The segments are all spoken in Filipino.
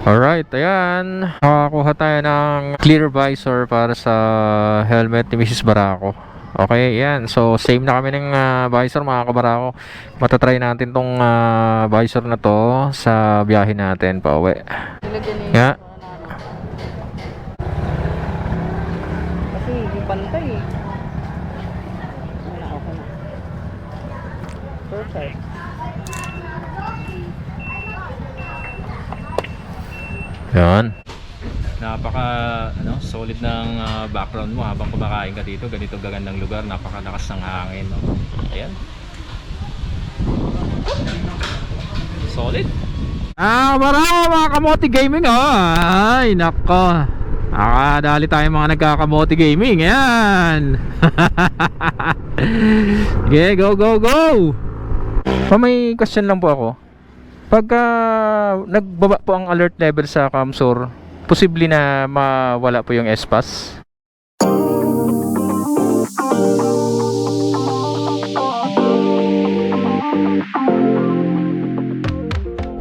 Alright, ayan. Nakakuha tayo ng clear visor para sa helmet ni Mrs. Barako. Okay, ayan. So, same na kami ng visor mga kabarako. Matatry natin tong visor na to sa biyahe natin pa uwi. Yeah. Kasi hindi pantay eh. Wala ako na. Perfect. Yan. Napaka solid ng background mo habang kumakain ka dito. Ganito gagandang lugar, napakalakas ng hangin, no? Ayan. Solid. Marami mga kamote gaming, oh. Ay, nako. Nakadali tayo mga nagkakamote gaming. Ayan. Okay, go, go, go. May question lang po ako. Pagka nagbaba po ang alert level sa Camsur, posible na mawala po yung SPAS?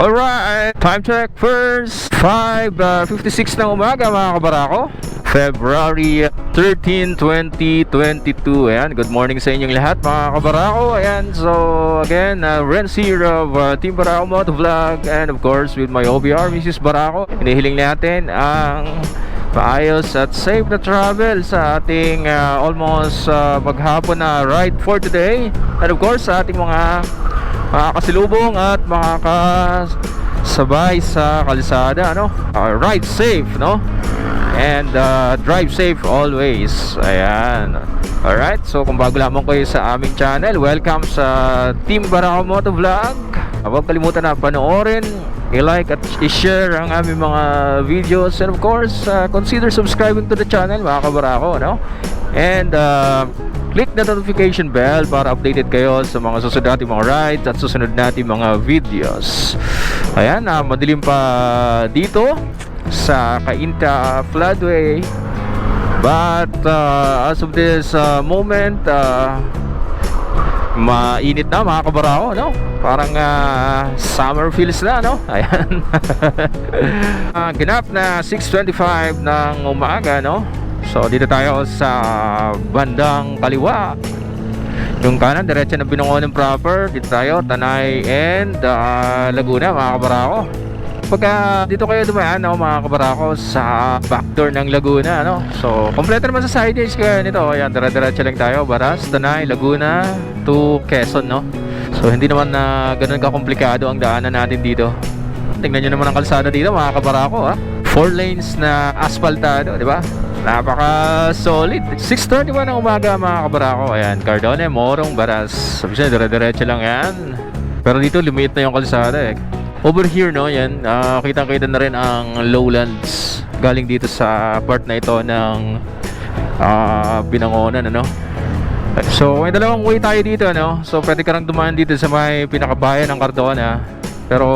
Alright, time check first. 5:56 ng umaga mga kabarako. February 13, 2022. Ayan, good morning sa inyong lahat mga kabarako. Ayan, so again, Renz here of Team Barako Moto Vlog, and of course with my OBR, Mrs. Barako. Hinihiling natin ang maayos at safe na travel sa ating almost maghapon na ride for today. And of course sa ating mga makakasilubong at makakasabay sa kalsada, no? Ride safe, no? And drive safe always. Ayan. Alright, so kung bago lamang kayo sa aming channel, welcome sa Team Barako Moto Vlog. Huwag kalimutan na panoorin, i-like at i-share ang aming mga videos, and of course consider subscribing to the channel mga kabarako, no? And click the notification bell para updated kayo sa mga susunod nating mga rides at susunod nating mga videos. Ayan, madilim pa dito sa Cainta Floodway, but as of this moment, mainit na mga kabarako, no? Parang summer feels na, no? Ayan. Ganap na 6:25 ng umaga, no? So dito tayo sa bandang kaliwa. Yung kanan, diretso ng Binangonan proper. Dito tayo, Tanay and Laguna mga kabarako. Pagka dito kayo dumaan, no, mga kabarako, sa backdoor ng Laguna, no? So kompleto naman sa sideways kaya nito. Ayan, diretso lang tayo, Baras, Tanay, Laguna to Quezon, no? So hindi naman na ganun kakomplikado ang daanan natin dito. Tingnan nyo naman ang kalsada dito mga kabarako, ha? 4 lanes na asphaltado, di ba? Napaka solid. 6:31 ng umaga mga kabarako. Ayan, Cardone, Morong, Baras. Sabi siya, dire-diretso lang yan. Pero dito lumiit na yung kalsada eh. Over here, no, yan, kitang-kita na rin ang lowlands galing dito sa part na ito ng Binangonan, ano. So may dalawang way tayo dito, no. So pwede ka lang dumaan dito sa may pinakabayan ng Cardona, pero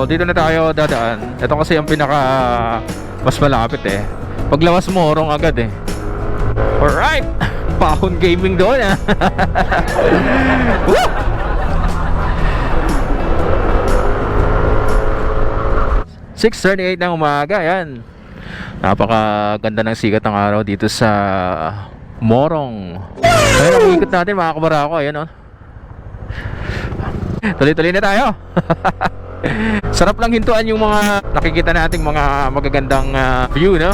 dito na tayo dadaan. Ito kasi ang pinaka mas malapit eh. Paglawas mo, Morong agad eh. Alright, Pahon Gaming doon, ha. 6:38 ng umaga, yan. Napakaganda ng sikat ng araw dito sa Morong. Ayun ang ikot natin mga kabarako. Ayan, oh. Tuloy-tuloy na tayo. Sarap lang hintuan yung mga nakikita nating mga magagandang view, no?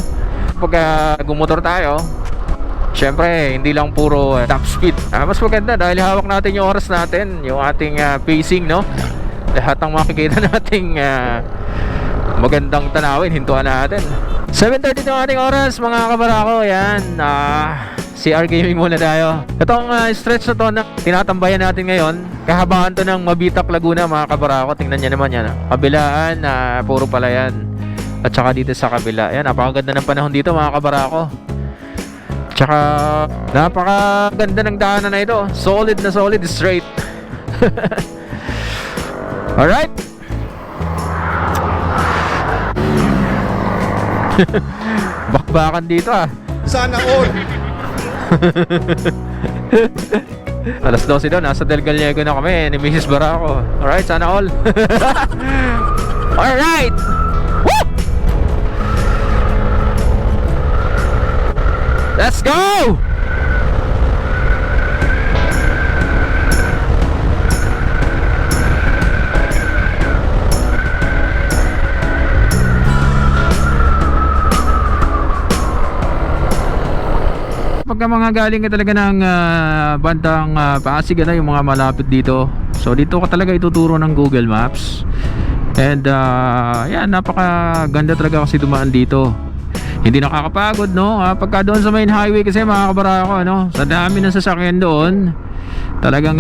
Pag gumotor tayo, syempre hindi lang puro top speed. Mas maganda dahil hawak natin yung oras natin, yung ating pacing, no? Lahat ng makikita nating magandang tanawin, hintuan natin. 7:30 ng ating oras mga kabarako. Yan, CR Gaming muna tayo. Itong stretch na to na tinatambayan natin ngayon, kahabaan to ng Mabitak, Laguna mga kabarako. Tingnan nyo naman yan, kabilaan, puro palayan. At saka dito sa kabila, yan, napakaganda ng panahon dito mga kabarako. Tsaka napakaganda ng daanan na ito. Solid na solid, straight. Alright. Bakbakan dito, Sana all. Alas 12 daw, nasa Del Gallego na kami ni Mrs. Barako. Alright, sana all. Alright. Woo! pagka mga galing ka talaga ng bandang Pasig, ano, yung mga malapit dito. So dito ka talaga ituturo ng Google Maps. And yan, napakaganda talaga kasi dumaan dito. Hindi nakakapagod, no? Pagka doon sa main highway kasi mga kabarako, ano, sa dami ng sasakyan doon, talagang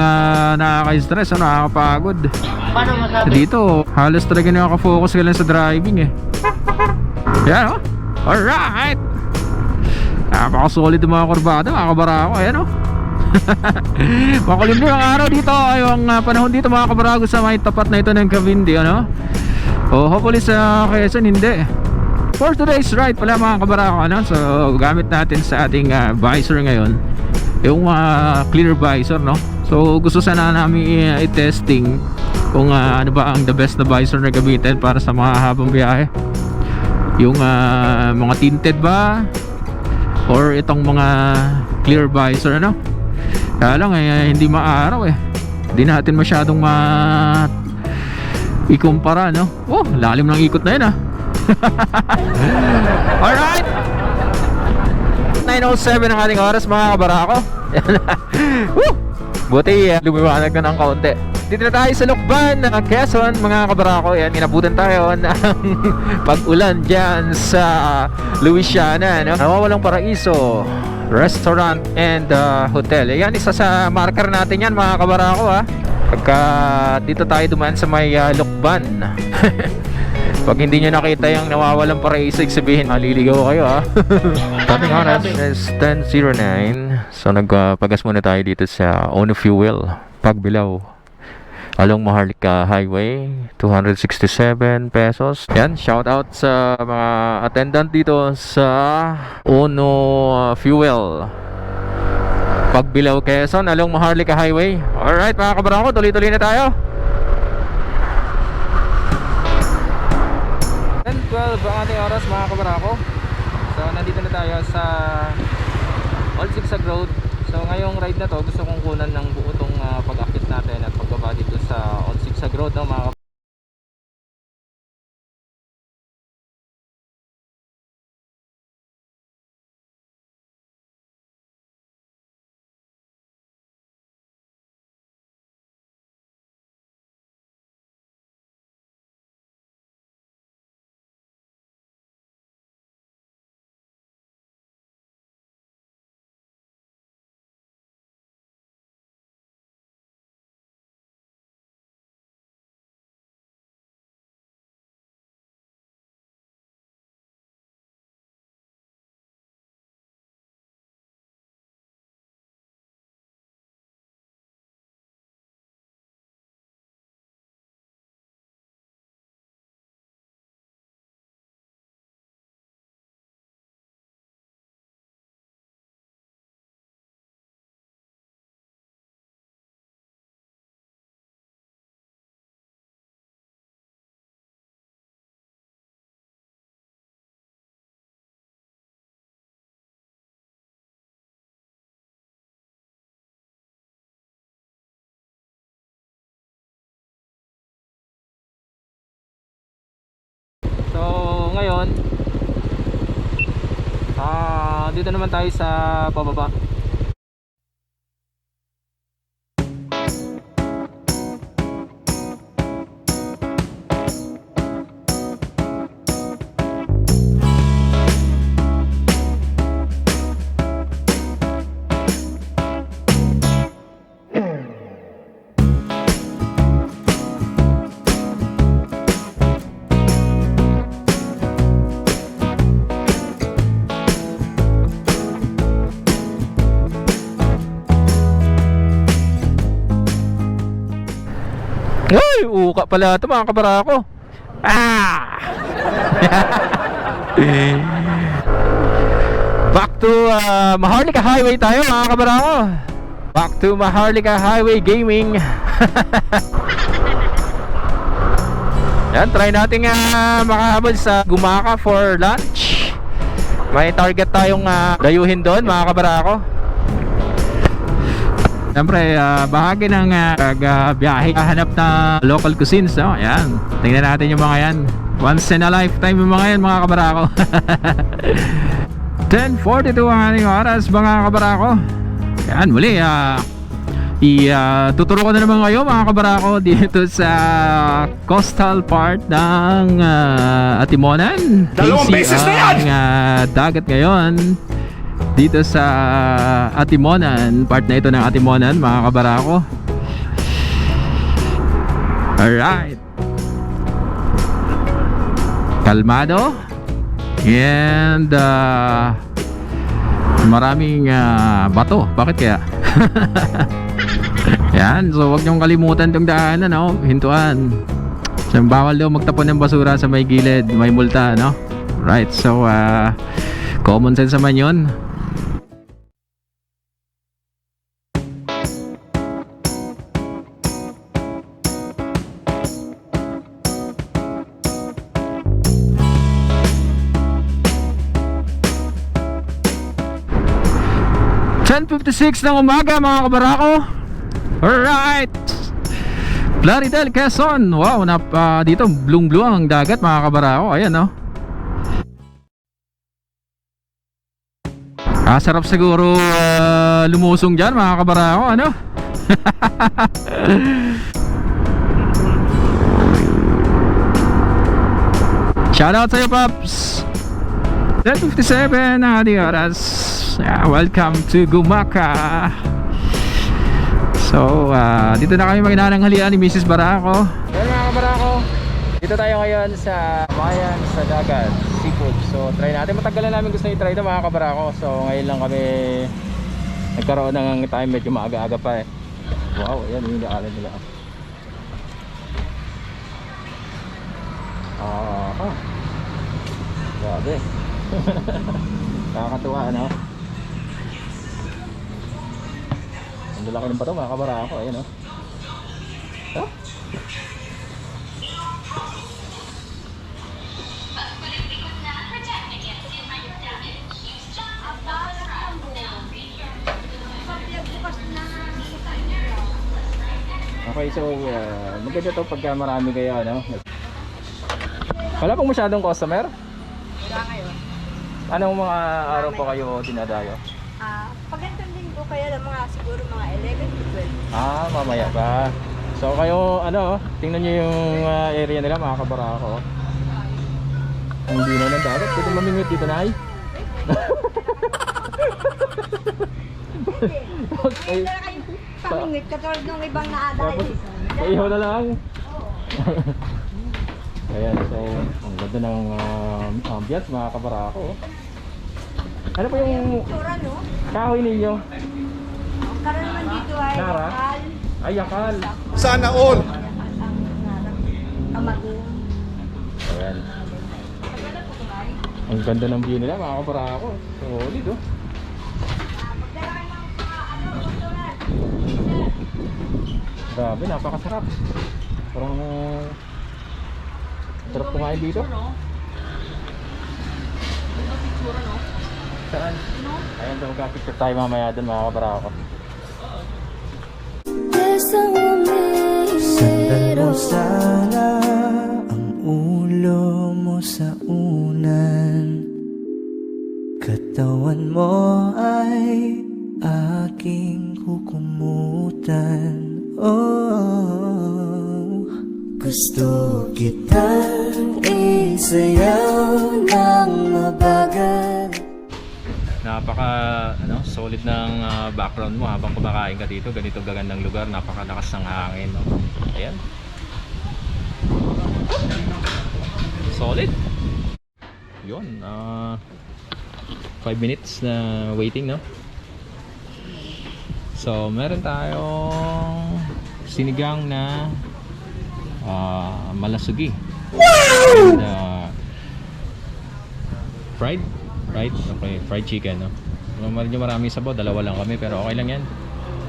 nakaka-stress, nakakapagod. Paano masabi? Dito, halos talaga nakaka-focus ka lang sa driving eh. Yan, oh. Alright. Napaka-solid yung mga kurbada, mga kabarako. Ayan, oh. Makulimlim ang araw dito. Yung panahon dito, mga kabarako, sa may tapat na ito ng Cavite, ano. Oh, hopefully sa Quezon, hindi. For today's ride pala, mga kabarako, ano. So, gamit natin sa ating visor ngayon yung clear visor, no. So, gusto sana namin i-testing kung ano ba ang the best na visor na gamitin para sa mga habang biyahe. Yung mga tinted ba or itong mga clear visor, ano. Kaya lang hindi maaraw eh. Hindi natin masyadong ikumpara, no. Oh, lalim ng ikot na yun, ah. Alright, 9:07 ang ating oras, mga kabarako. Woo! Buti lumiwanag na ng kaunti. Dito na tayo sa Lukban, Quezon, mga kabarako. Yan, inabutan tayo ng pag-ulan dyan sa Louisiana, no? Nawawalang Paraiso Restaurant and Hotel. Yan, isa sa marker natin yan, mga kabarako, ha. Pagka dito tayo dumaan sa may Lukban. Pag hindi nyo nakita yung nawawalang Paraiso, sabihin maliligaw kayo, ha. Tating oras is 10:09. So nagpagas muna tayo dito sa Ono Fuel, Pagbilao, along Maharlika Highway. 267 pesos. Yan, shout out sa mga attendant dito sa Ono Fuel, Pagbilao, Quezon, along Maharlika Highway. Alright, mga kabarako, tuloy-tuloy na tayo. 10:12 ang ating oras, mga kabarako. So nandito na tayo sa Old Zigzag Road. So ngayong ride na to, gusto kong kunan ng buo tong pag-akit natin at pagbaba dito sa Old Zigzag Road, no, mga kabarako. So ngayon dito naman tayo sa pababa. Ay, uka pala ito, mga kabarako. Back to Maharlika Highway tayo, mga kabarako. Back to Maharlika Highway Gaming. Yan, try natin makahabol sa Gumaka for lunch. May target tayong dayuhin doon, mga kabarako. Siyempre, bahagi ng biyahe, hanap na local cuisines, no? Ayan, tingnan natin yung mga yan. Once in a lifetime yung mga yan, mga kabarako. 10:42 ang ating oras mga kabarako. Yan muli tuturo ko na naman kayo mga kabarako dito sa coastal part ng Atimonan. Dalawang beses na yan! Ang dagat ngayon dito sa Atimonan, part na ito ng Atimonan mga kabarako. Alright, kalmado and maraming bato. Bakit kaya? Yan, so wag niyong kalimutan tong daanan, no? Hintuan. So, bawal daw magtapon ng basura sa may gilid, may multa, no? Right, so common sense naman yun. .56 ng umaga mga kabarako. Alright, Plaridel, Quezon. Wow, dito blue ang dagat mga kabarako. Ayan, no? Sarap siguro lumusong dyan mga kabarako, ano? Shoutout sa'yo, Pops. 10:57 na ating oras. Welcome to Gumaka. So, dito na kami maginananghalian ni Mrs. Barako. Well mga kabarako, dito tayo ngayon sa bayan sa dagat, seafood. So, try natin. Matagal na namin gusto i-try ito mga kabarako. So, ngayon lang kami nagkaroon ng time, medyo maaga-aga pa eh. Wow, yan yung daalan nila. Grabe. Nakakatuwa, ano? Ang lalaki ng pato mga kabarako. Ayan, oh. Huh? Okay, so maganda to pagka marami kayo, ano? Wala pong masyadong customer? Wala ngayon. Anong mga araw pa kayo dinadayo? Pagkantong linggo kaya ng mga siguro mga 11 to 12. Mamaya pa. So kayo, ano, tingnan nyo yung area nila mga kabarako. Ang dino ng dagat. Pwede mamingwit dito na ay. Okay. Kaya kayo pamingwit katulad ng ibang naadayo. Tapos, ihaw na lang. Ayan, so ang ganda ng ambience mga kabarako. Ano po yung Tura, no? kahoy ninyo? Ang karanaman dito ay Nara? yakal. Ay, yakal. Sana all! Kamagong. Ayan. Ang ganda ng view nila mga kabarako. Solid, oh. Grabe, napakasarap. Parang sarap kumain dito. Saan? Ayan, so magka-picture tayo mamaya doon mga kabarako. Sandan mo sana ang ulo mo sa unan. Katawan mo ay aking kukumutan. Oh, gusto kitang isayaw ng mabagal. Napaka solid ng background mo habang kumakain ka dito. Ganito gagandang lugar, napakalakas ng hangin, no? Ayan. Solid. Yun, 5 minutes na waiting, no? So, meron tayong sinigang na malasugi. And fried? Okay, fried chicken, no? Medyo marami sabaw, dalawa lang kami pero okay lang yan.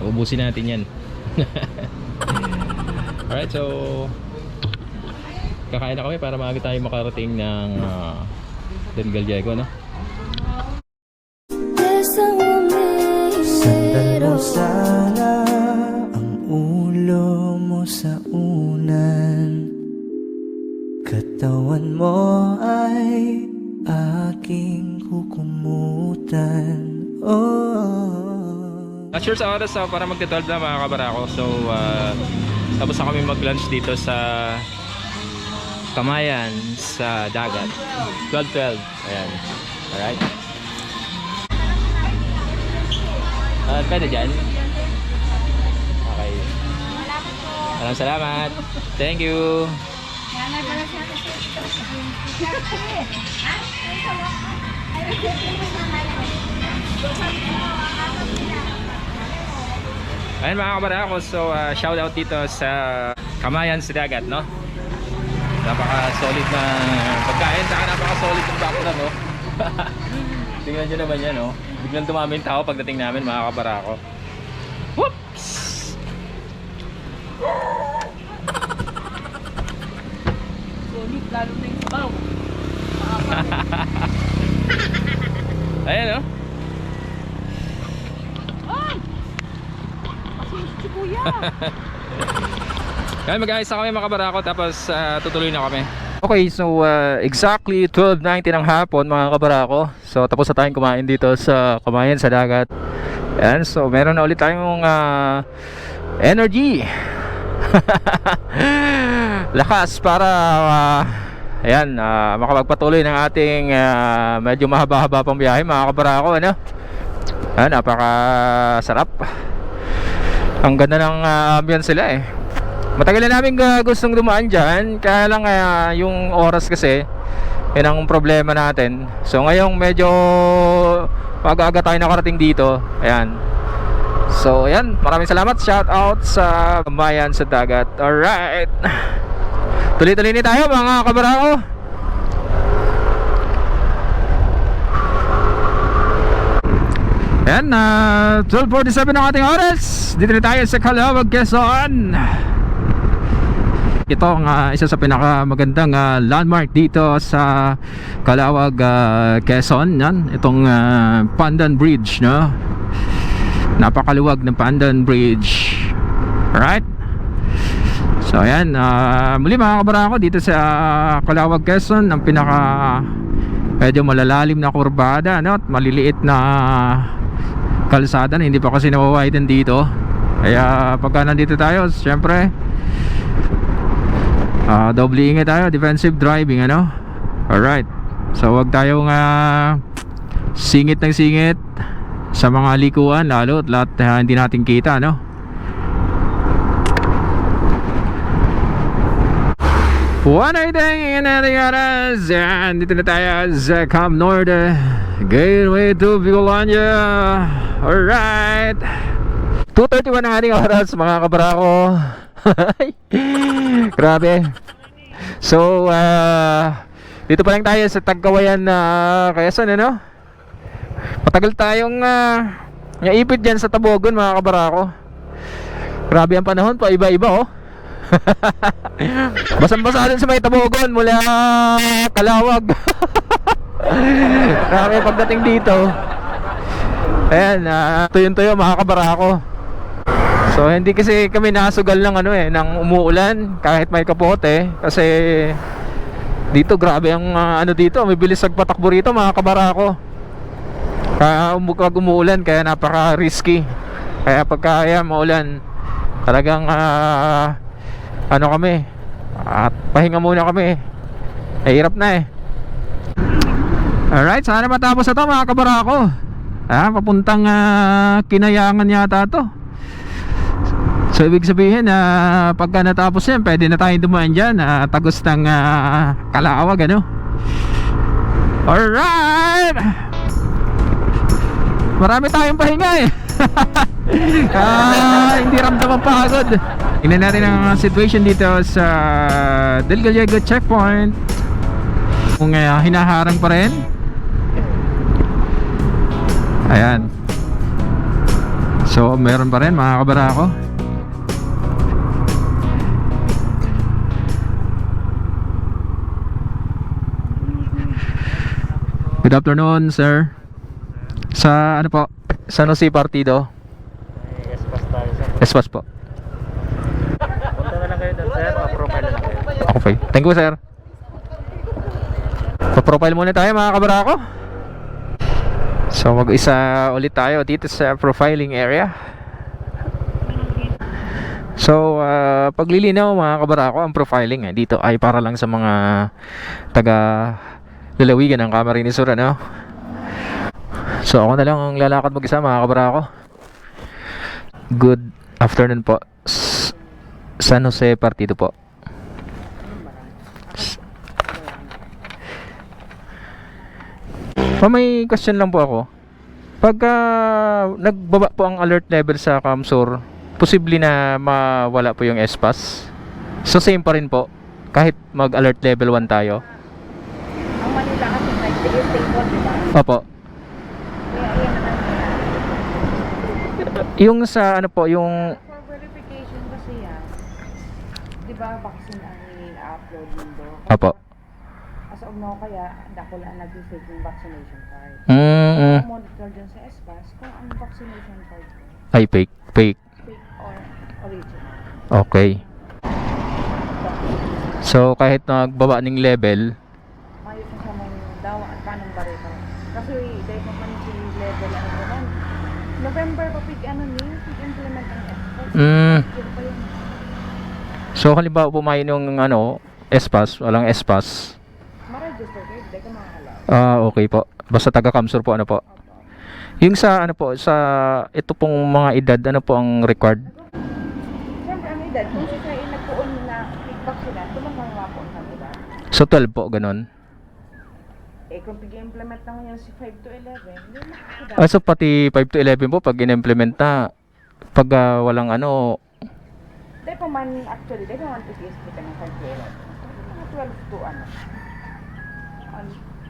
Ubusin natin yan. Alright, so kakain na kami para maaga tayo makarating ng Del Gallego, no? Sandan mo sana ang ulo mo sa unan. Katawan mo ay aking kukumutan. kalimutan. Oh, Not sure sa oras para magti-12 na mga kabarako. So, tapos na kami mag-lunch dito sa Kamayan sa dagat. 12:12. Ayan. Alright. Pwede dyan? Okay. Maraming salamat. Thank you. Ayun mga kabarako, so shout out dito sa Kamayan sa dagat, no? Napaka solid na pagkain, saka napaka solid ng background, no? Tingnan nyo naman yan, no? Biglang dumami yung tao pagdating namin mga kabarako. Whoops! Solid, lalo na yung sabaw. Ayan, no? Si Kuya. Kaya mag-ayos na kami mga kabarako, tapos tutuloy na kami. Okay, so exactly 12:90 ng hapon mga kabarako. So tapos na tayong kumain dito sa Kamayan sa dagat. Ayan, so meron na ulit tayong energy. Lakas para ayan, makapagpatuloy ng ating medyo mahaba-haba pang biyahe mga kabarako, ano? Ayan, napaka-sarap. Ang ganda ng ambience sila eh. Matagal na namin gustong dumaan dyan, kaya lang yung oras kasi yun ang problema natin. So ngayong medyo pag-aga tayo nakarating dito. Ayan. So ayan, maraming salamat. Shout out sa Kamayan sa dagat. Alright, tuloy-tuloy ni tayo mga kabarako. Ayan, 12:47 ang ating oras. Dito na tayo sa Calawag, Quezon. Ito ang isa sa pinakamagandang landmark dito sa Calawag, Quezon. Yan, itong Pandan Bridge, no? Napakaluwag ng Pandan Bridge. Alright. So ayan, muli mga kabarako, dito sa Calawag, Quezon, ang pinaka medyo malalalim na kurbada, no? At maliliit na kalsada na hindi pa kasi nawawiden dito. Kaya pagka nandito tayo, syempre doble ingat tayo, defensive driving, ano? Alright, so wag tayong singit ng singit sa mga likuan, lalo at lahat hindi natin kita, no? One night in ating oras. Yan, dito na tayo sa Camp Norte, gateway to Bicolania. Alright, 2:31 ang ating oras mga kabarako. Grabe. So dito pa lang tayo sa Tagkawayan na Quezon, ano? Matagal tayong naipit dyan sa Tabogon mga kabarako. Grabe ang panahon, pa iba-iba, oh. Basang-basa din sa may Tabogon mula Calawag. Grabe pagdating dito. Ayan, tuyo-tuyo mga kabarako. So hindi kasi kami nasugal ng ng umuulan kahit may kapote, kasi dito grabe ang dito, may bilis magpatakbo rito mga kabarako. Kaya pag umuulan, kaya napaka risky. Kaya pagka maulan, talagang kami at pahinga muna kami. Hirap na eh. Alright, sana matapos na to mga kabarako. Papuntang Kinayangan yata to. So ibig sabihin pagka natapos yan, pwede na tayong dumaan dyan, tagos ng Calawag, ano? Alright, marami tayong pahinga eh. Hindi ramdam ang pagod. Tingnan natin ang situation dito sa Del Gallego checkpoint, kung hinaharang pa rin. Ayan, so meron pa rin mga kabarako. Good afternoon, sir. Sa ano po? San Jose Partido? Espas tayo, sir. Espas po. Punta na lang kayo doon, sir. Pa-profile na lang kayo. Okay, thank you, sir. Pa-profile muna tayo mga kabarako. So mag-isa ulit tayo dito sa profiling area. So paglilinaw mga kabarako, ang profiling dito ay para lang sa mga taga lalawigan ng Camarines Sur, ano? So ako na lang ang lalakad mag-isa mga kabarako. Good afternoon po. San Jose Partido po. May question lang po ako. Pagka nagbaba po ang alert level sa Camsur, posible na mawala po yung SPAS? So same pa rin po kahit mag-alert level 1 tayo? Ang Manila kasi nag-stay po, di ba? Opo. Kaya ayan naman nila. Yung sa ano po, yung For verification kasi yan, di ba vaccine ang i-upload mundo? Opo. As of now kaya, dako lang nag-fake yung vaccination card. Monitor dyan sa SPAS kung ang vaccination card ko, Ay fake. fake or original. Okay. So kahit nagbaba ng level, Mayo sa mong dawa at panong barito. Kasi dahil pa man si level ano naman. November pa implement ang SPAS. Yun pa yun. so halimbawa pumain yung ano, SPAS, walang SPAS. Ma-register kayo, hindi ka makakalaw. Okay po. Basta taga Camsur po, ano po. Yung sa ano po, sa ito pong mga edad, ano po ang required? Siyempre ang edad, kung siya ay nagpuon na vaccine, tumang mga po ang edad. So 12 po, ganun. Eh kung pag-implement na ngayon si 5 to 11, hindi makakadaan. So pati 5 to 11 po, pag in-implement na, pag walang ano, Dahil pa man, actually, dahil pa man PTSD ka ng 5 to 11. Mga 12 to ano.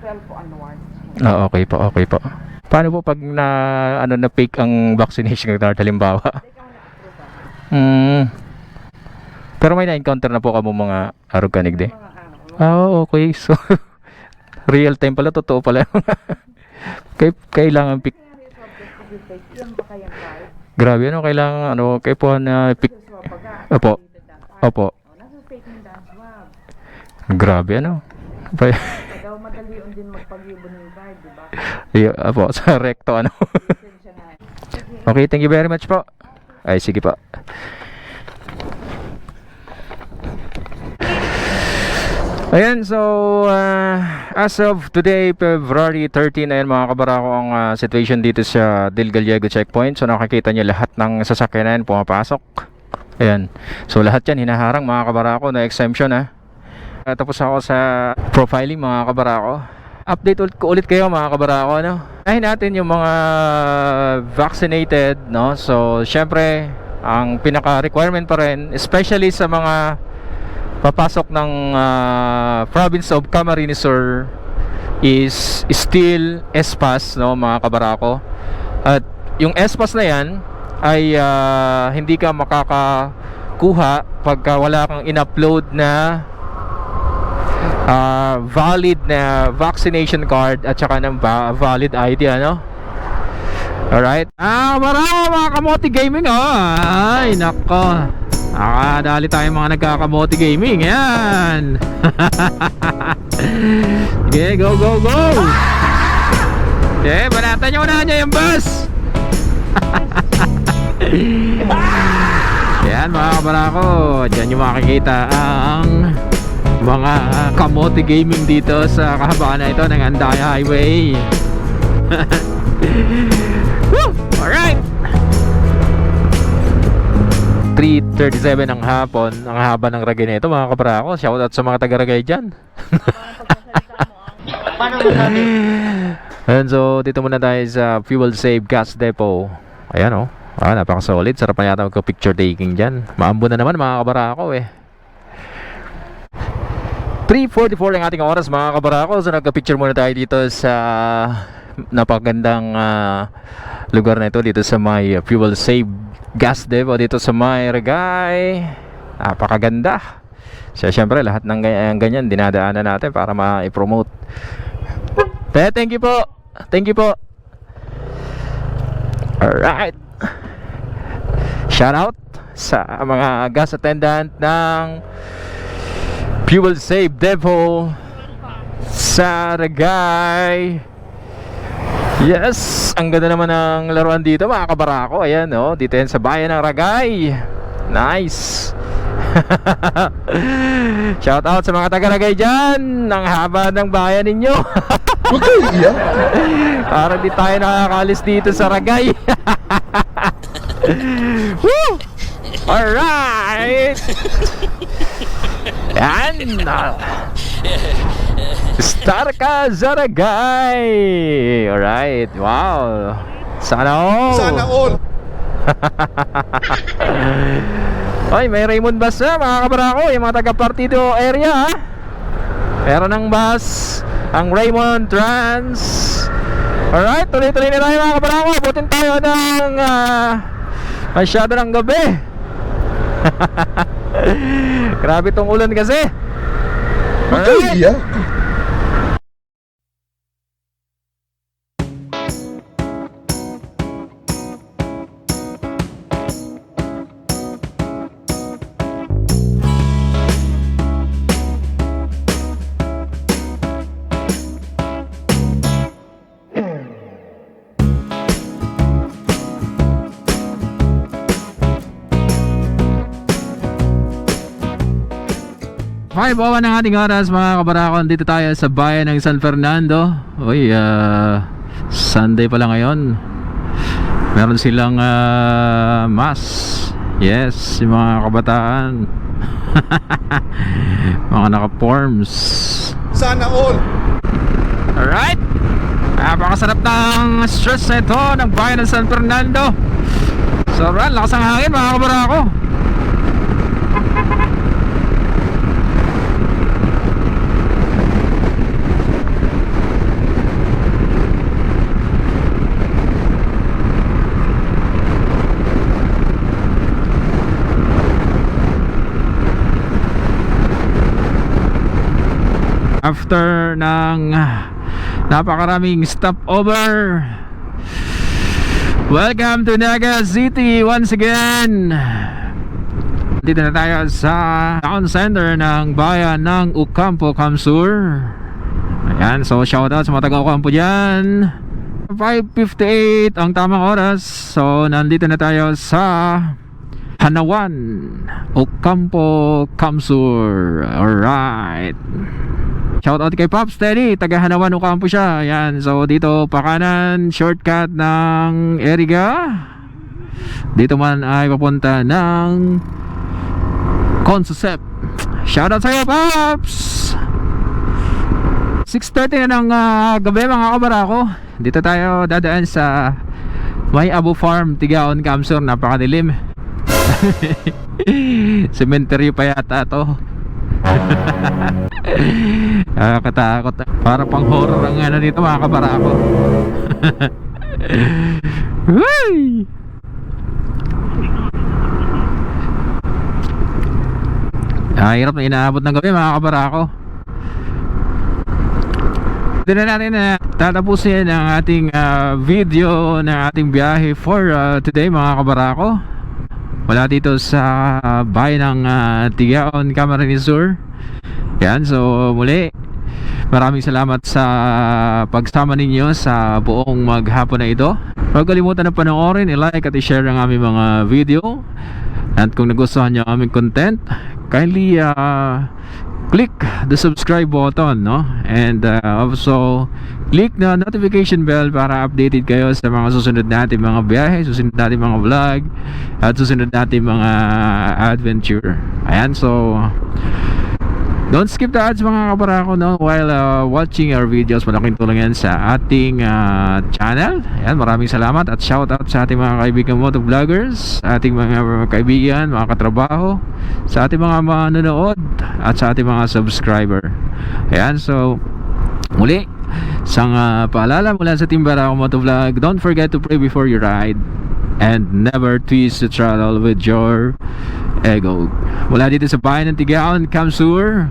12 po onward. okay po, okay po. Paano po pag na, ano, na fake ang vaccination card, halimbawa? Dahil ka na-approve. Pero may na-encounter na po kamo mga arog-kanig de? Mga ano. Okay. So, real time pala, totoo pala. Kailangan pick. Kaya resolve this to be fake. Yan ba kayang card? Grabe, ano, kailangan, ano, kayo po na pick. So, pagka Opo. activated that card. Opo. Nasa fake ng dance swab. Grabe, ano. Daw madali yun din magpag-ibon ng card, di ba? Opo, sa recto, ano. Pasensya na. Sige. Okay, thank you very much po. Ay, sige po. Ayan, so as of today, February 13, ayan mga kabarako ang situation dito sa Del Gallego checkpoint. So nakikita nyo lahat ng sasakyan na yan pumapasok. Ayan, so lahat yan hinaharang mga kabarako na exemption ha. Tapos ako sa profiling mga kabarako. Update ko ulit kayo mga kabarako, no? Ahin natin yung mga vaccinated, no? So syempre ang pinaka-requirement pa rin, especially sa mga papasok ng province of Camarines Sur, is still SPAS, no mga kabarako. At yung SPAS na yan ay hindi ka makakakuha pagka wala kang in-upload na valid na vaccination card at saka ng valid ID, ano. Alright, marami mga kamote gaming, oh. Ay nako, nakadali tayo mga nagkakamoti gaming. Yan. Okay, go, go, go. Okay, banatan nyo na niya yung bus. Yan mga kabarako, dyan yung makikita ang mga kamote gaming dito sa kahabaan na ito ng Andaya Highway. Woo! Alright, 3:37 ng hapon, ang haba ng ragay na ito mga kabarako. Shoutout sa mga taga-ragay dyan. Paano mo sabi? And so dito muna tayo sa Fuel Save Gas Depot. Ayan oh, napaka-solid. Sarap na yata magka-picture taking dyan. Maambo na naman mga kabarako eh. 3:44 ang ating oras mga kabarako. So nagka-picture muna tayo dito sa napakagandang lugar na ito, dito sa may Fuel Save Gas Depot dito sa may Ragay. Napakaganda. So syempre lahat ng ganyan dinadaanan natin para ma-promote. Thank you po. Thank you po. Alright. Shout out sa mga gas attendant ng Fuel Save Depot sa Ragay. Yes, ang ganda naman ng laruan dito mga kabarako. Ayan, oh, dito yan sa bayan ng Ragay. Nice. Shout out sa mga taga-Ragay dyan. Ang haba ng bayan ninyo. Parang di tayo nakakalis dito sa Ragay. Woo! Alright. Yan. Star ka sa Ragay. Alright, wow. Sana all. Sana all. Ay, may Raymond bus na mga kabarako. Yung mga taga-Partido area ha? Meron ng bus ang Raymond Trans. Alright, tuloy-tuloy na tayo mga kabarako. Abutin tayo ng masyado ng gabi. Grabe tong ulan kasi. Alright. Okay, bawa ng ating oras mga kabarakon. Dito tayo sa bayan ng San Fernando. Uy, Sunday pala ngayon. Meron silang mass. Yes, yung mga kabataan. Mga naka-forms. Sana all. Alright, napakasarap ng stress na ito ng bayan ng San Fernando. Sobrang lakas ang hangin mga kabarako. After ng napakaraming stopover, welcome to Naga City once again. Dito na tayo sa town center ng bayan ng Ocampo, Kamsur. Ayan, so shoutout sa mga taga Ocampo dyan. 5:58 ang tamang oras. So nandito na tayo sa Hanawan, Ocampo, Kamsur. Alright. Shout out kay Pops Teddy, taga Hanawan Ocampo siya. Ayan, so dito pakanan, shortcut ng Eriga. Dito man ay papunta ng Consusep. Shout out sa'yo Pops. 6:30 na ng gabi mga kabarako. Dito tayo dadaan sa May Abo Farm, Tigaon, Kamsur. Napakadilim. Cemetery pa yata to. Katakot. Para pang horror ang ano dito mga kabarako. Hey! Hirap na inaabot ng gabi mga kabarako. Dito na natin na tatapusin ang ating video ng ating biyahe for today mga kabarako. Wala dito sa bayan ng Tigaon, Camarines Sur. Yan, so muli maraming salamat sa pagsama ninyo sa buong maghapon na ito. Huwag kalimutan na panoorin, i-like at i-share ang aming mga video. At kung nagustuhan nyo ang aming content, kindly click the subscribe button, no? And also click the notification bell para updated kayo sa mga susunod natin mga biyahe, susunod natin mga vlog, at susunod natin mga adventure. Ayan, so don't skip the ads mga kabarako, no? While watching our videos. Malaking tulong yan sa ating channel. Ayan, maraming salamat at shout out sa ating mga kaibigan motovloggers, ating mga kaibigan, mga katrabaho, sa ating mga manonood at sa ating mga subscriber. Ayan, so muli sang paalala mula sa Team Barako Motovlog, don't forget to pray before you ride and never twist the throttle with your ego. Mula dito sa bayan ng Tigaon, Kamsur,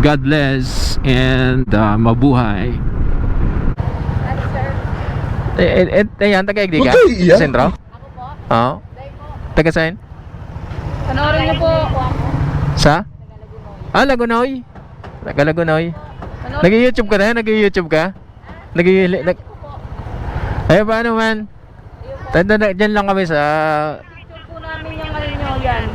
God bless and mabuhay. Ayan, taga-igdi ka? Sa sentro? Ako po? Oo. Taga saan? Panoorin niyo po. Sa? Lagunoy. Taga Lagunoy. Nag-YouTube ka na? Nag-YouTube ka? Eh, paano man? Tanda na, dyan lang kami sa... Picture po namin yung ano nyo yan.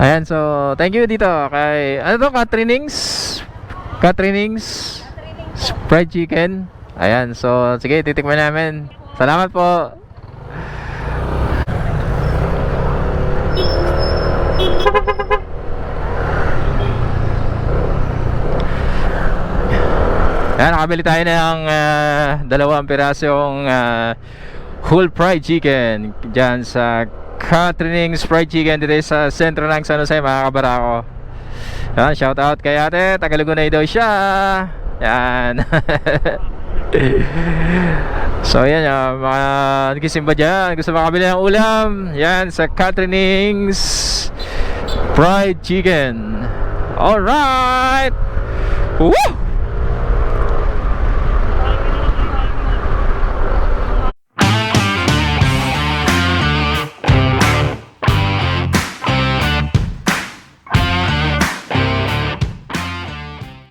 Ayan, so, thank you dito kay... Ano to? Katrinings? Katrinings? Fried chicken. Ayan, so, sige, titikman namin. Salamat po. Ayan, nakabili tayo ng 2 pirasong whole fried chicken dyan sa Katrinings Fried Chicken dito sa sentro ng San Jose, mga kabarako. Ayan, shout out kay ate, Tagalugunay daw siya. Yan. So yan, mga nagsisimba dyan, gusto makabili ng ulam, yan sa Katrinings Fried Chicken. Alright. Woo!